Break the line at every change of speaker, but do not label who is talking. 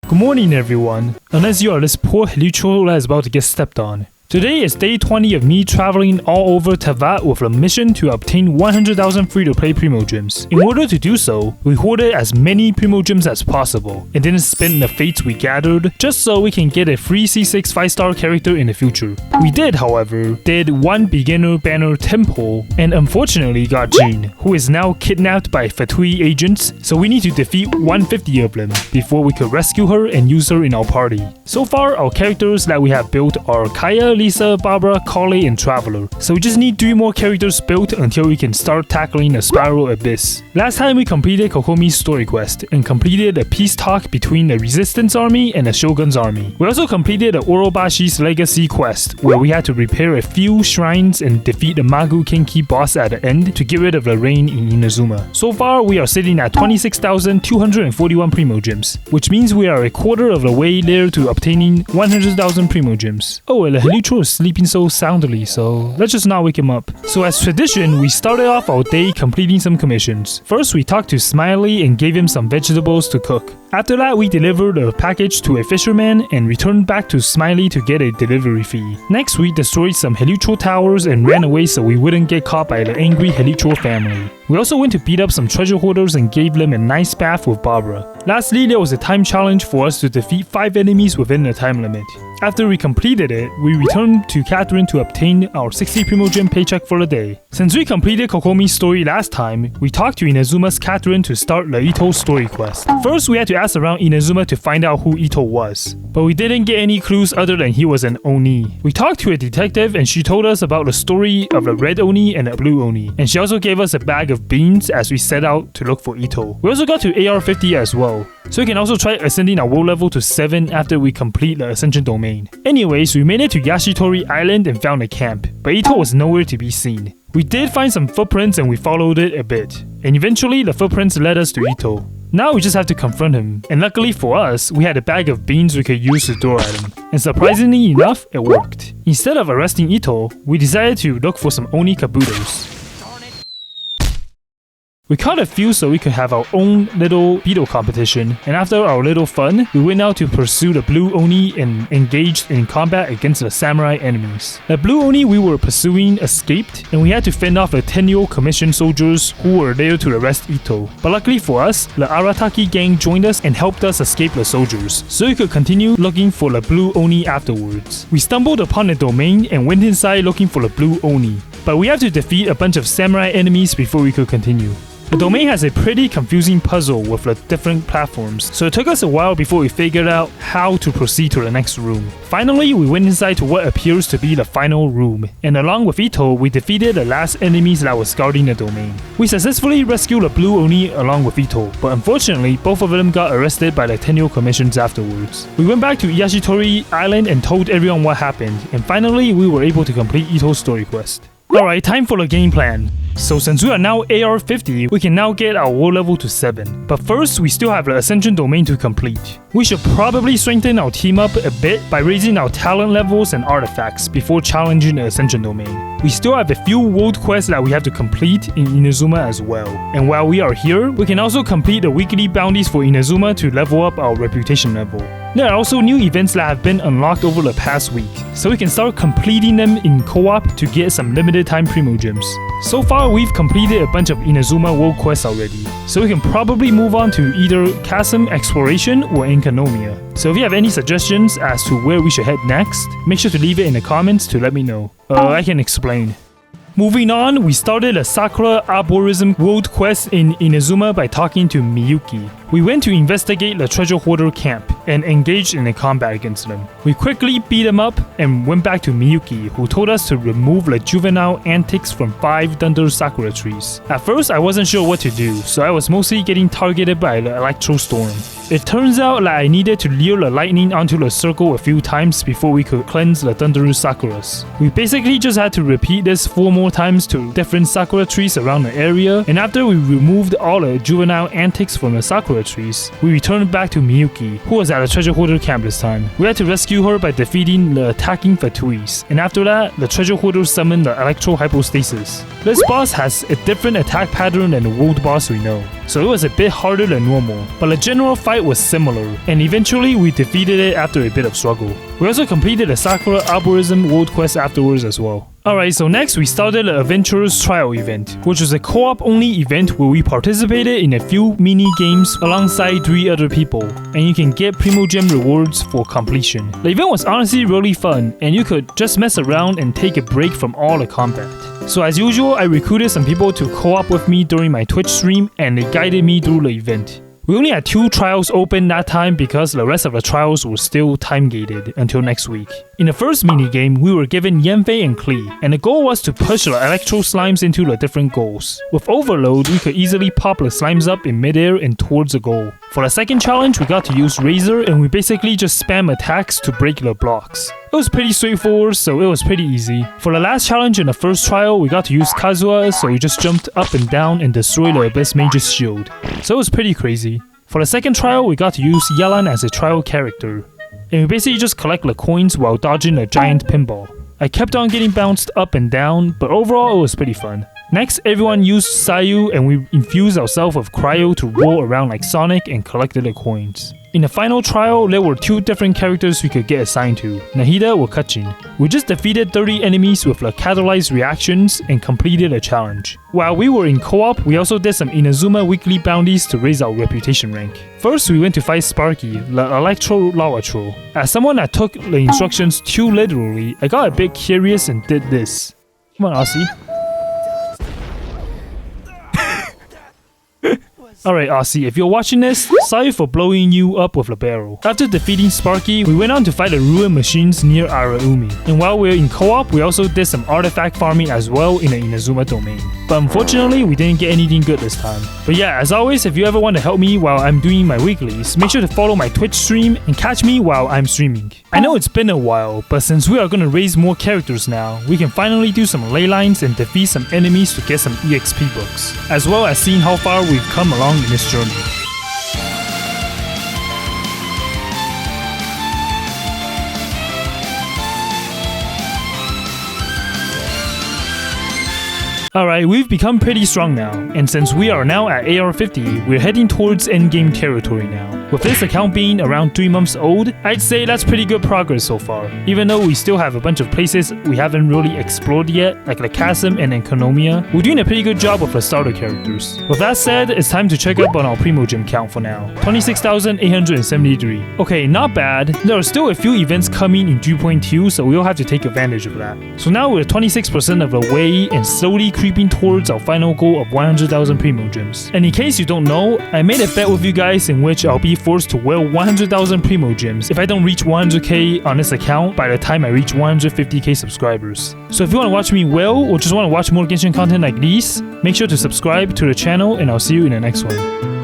Good morning everyone, unless you are this poor hallucinal that is about to get stepped on. Today is day 20 of me traveling all over Teyvat with a mission to obtain 100,000 free-to-play Primogems. In order to do so, we hoarded as many Primogems as possible, and didn't spend the fates we gathered just so we can get a free C6 5-star character in the future. We did, however, one beginner banner temple, and unfortunately got Jean, who is now kidnapped by F2P agents, so we need to defeat 150 of them before we could rescue her and use her in our party. So far, our characters that we have built are Kaya, Lisa, Barbara, Carly, and Traveler. So we just need 3 more characters built until we can start tackling the Spiral Abyss. Last time we completed Kokomi's story quest and completed a peace talk between the Resistance army and the Shogun's army. We also completed the Orobashi's legacy quest, where we had to repair a few shrines and defeat the Magu Kinki boss at the end to get rid of the rain in Inazuma. So far, we are sitting at 26,241 Primogems, which means we are a quarter of the way there to obtaining 100,000 Primogems. Oh, and the Halutro is sleeping so soundly, so let's just not wake him up. So as tradition, we started off our day completing some commissions. First, we talked to Smiley and gave him some vegetables to cook. After that, we delivered a package to a fisherman and returned back to Smiley to get a delivery fee. Next, we destroyed some Halutro towers and ran away so we wouldn't get caught by the angry Halutro family. We also went to beat up some treasure hoarders and gave them a nice bath with Barbara. Lastly, there was a time challenge for us to defeat 5 enemies within the time limit. After we completed it, we returned to Catherine to obtain our 60 Primogem paycheck for the day. Since we completed Kokomi's story last time, we talked to Inazuma's Catherine to start the Ito story quest. First, we had to ask around Inazuma to find out who Ito was, but we didn't get any clues other than he was an Oni. We talked to a detective and she told us about the story of the red Oni and the blue Oni, and she also gave us a bag of beans as we set out to look for Ito. We also got to AR 50 as well, so we can also try ascending our world level to 7 after we complete the Ascension domain. Anyways, we made it to Yashitori Island and found a camp, but Ito was nowhere to be seen. We did find some footprints and we followed it a bit, and eventually the footprints led us to Ito. Now we just have to confront him, and luckily for us, we had a bag of beans we could use to throw at him, and surprisingly enough, it worked. Instead of arresting Ito, we decided to look for some Oni Kabutos. We caught a few so we could have our own little beetle competition, and after our little fun, we went out to pursue the blue Oni and engaged in combat against the samurai enemies. The blue Oni we were pursuing escaped, and we had to fend off the Tenyo commission soldiers who were there to arrest Ito. But luckily for us, the Arataki gang joined us and helped us escape the soldiers, so we could continue looking for the blue Oni afterwards. We stumbled upon the domain and went inside looking for the blue Oni, but we had to defeat a bunch of samurai enemies before we could continue. The domain has a pretty confusing puzzle with the different platforms, so it took us a while before we figured out how to proceed to the next room. Finally, we went inside to what appears to be the final room, and along with Ito, we defeated the last enemies that was guarding the domain. We successfully rescued the blue Oni along with Ito, but unfortunately, both of them got arrested by the Tenyo commissions afterwards. We went back to Yashitori Island and told everyone what happened, and finally, we were able to complete Ito's story quest. Alright, time for the game plan. So since we are now AR 50, we can now get our world level to 7. But first, we still have the Ascension domain to complete. We should probably strengthen our team up a bit by raising our talent levels and artifacts before challenging the Ascension domain. We still have a few world quests that we have to complete in Inazuma as well. And while we are here, we can also complete the weekly bounties for Inazuma to level up our reputation level. There are also new events that have been unlocked over the past week, so we can start completing them in co-op to get some limited time Primogems. So far, we've completed a bunch of Inazuma world quests already, so we can probably move on to either Chasm Exploration or Enkanomia. So if you have any suggestions as to where we should head next, make sure to leave it in the comments to let me know. I can explain. Moving on, we started a Sakura Arborism world quest in Inazuma by talking to Miyuki. We went to investigate the treasure hoarder camp and engaged in a combat against them. We quickly beat them up and went back to Miyuki, who told us to remove the juvenile antics from 5 Thunder Sakura trees. At first, I wasn't sure what to do, so I was mostly getting targeted by the Electro Storm. It turns out that I needed to lure the lightning onto the circle a few times before we could cleanse the Thunderous Sakuras. We basically just had to repeat this 4 more times to different Sakura trees around the area, and after we removed all the juvenile antics from the Sakura trees, we returned back to Miyuki, who was at at the treasure hoarder camp this time. We had to rescue her by defeating the attacking Thieves, and after that, the treasure hoarder summoned the electro hypostasis. This boss has a different attack pattern than the world boss we know, so it was a bit harder than normal, but the general fight was similar, and eventually we defeated it after a bit of struggle. We also completed the Sakura Arborism world quest afterwards as well. Alright, so next we started the Adventurers Trial event, which was a co-op only event where we participated in a few mini games alongside 3 other people, and you can get Primogem rewards for completion. The event was honestly really fun, and you could just mess around and take a break from all the combat. So as usual, I recruited some people to co-op with me during my Twitch stream, and they guided me through the event. We only had 2 trials open that time because the rest of the trials were still time-gated until next week. In the first minigame, we were given Yanfei and Klee, and the goal was to push the electro slimes into the different goals. With Overload, we could easily pop the slimes up in midair and towards the goal. For the second challenge, we got to use Razor, and we basically just spam attacks to break the blocks. It was pretty straightforward, so it was pretty easy. For the last challenge in the first trial, we got to use Kazuha, so we just jumped up and down and destroyed the Abyss Mage's shield. So it was pretty crazy. For the second trial, we got to use Yelan as a trial character, and we basically just collect the coins while dodging a giant pinball. I kept on getting bounced up and down, but overall it was pretty fun. Next, everyone used Sayu and we infused ourselves with Cryo to roll around like Sonic and collected the coins. In the final trial, there were 2 different characters we could get assigned to, Nahida or Kachin. We just defeated 30 enemies with the catalyzed reactions and completed a challenge. While we were in co-op, we also did some Inazuma weekly bounties to raise our reputation rank. First, we went to fight Sparky, the Electro Lava Troll. As someone that took the instructions too literally, I got a bit curious and did this. Come on, Aussie. Alright Aussie, if you're watching this, sorry for blowing you up with a barrel. After defeating Sparky, we went on to fight the ruined machines near Araumi. And while we were in co-op, we also did some artifact farming as well in the Inazuma domain. But unfortunately, we didn't get anything good this time. But yeah, as always, if you ever want to help me while I'm doing my weeklies, make sure to follow my Twitch stream and catch me while I'm streaming. I know it's been a while, but since we are going to raise more characters now, we can finally do some ley lines and defeat some enemies to get some EXP books, as well as seeing how far we've come along in this journey. Alright, we've become pretty strong now, and since we are now at AR 50, we're heading towards endgame territory now. With this account being around 3 months old, I'd say that's pretty good progress so far, even though we still have a bunch of places we haven't really explored yet, like the Chasm and Kokomi. We're doing a pretty good job with the starter characters. With that said, it's time to check up on our Primogem count for now. 26,873. Okay, not bad. There are still a few events coming in 3.2, so we'll have to take advantage of that. So now we're 26% of the way and slowly creeping towards our final goal of 100,000 Primogems. And in case you don't know, I made a bet with you guys in which I'll be forced to whale 100,000 Primogems if I don't reach 100k on this account by the time I reach 150k subscribers. So if you want to watch me whale or just want to watch more Genshin content like these, make sure to subscribe to the channel and I'll see you in the next one.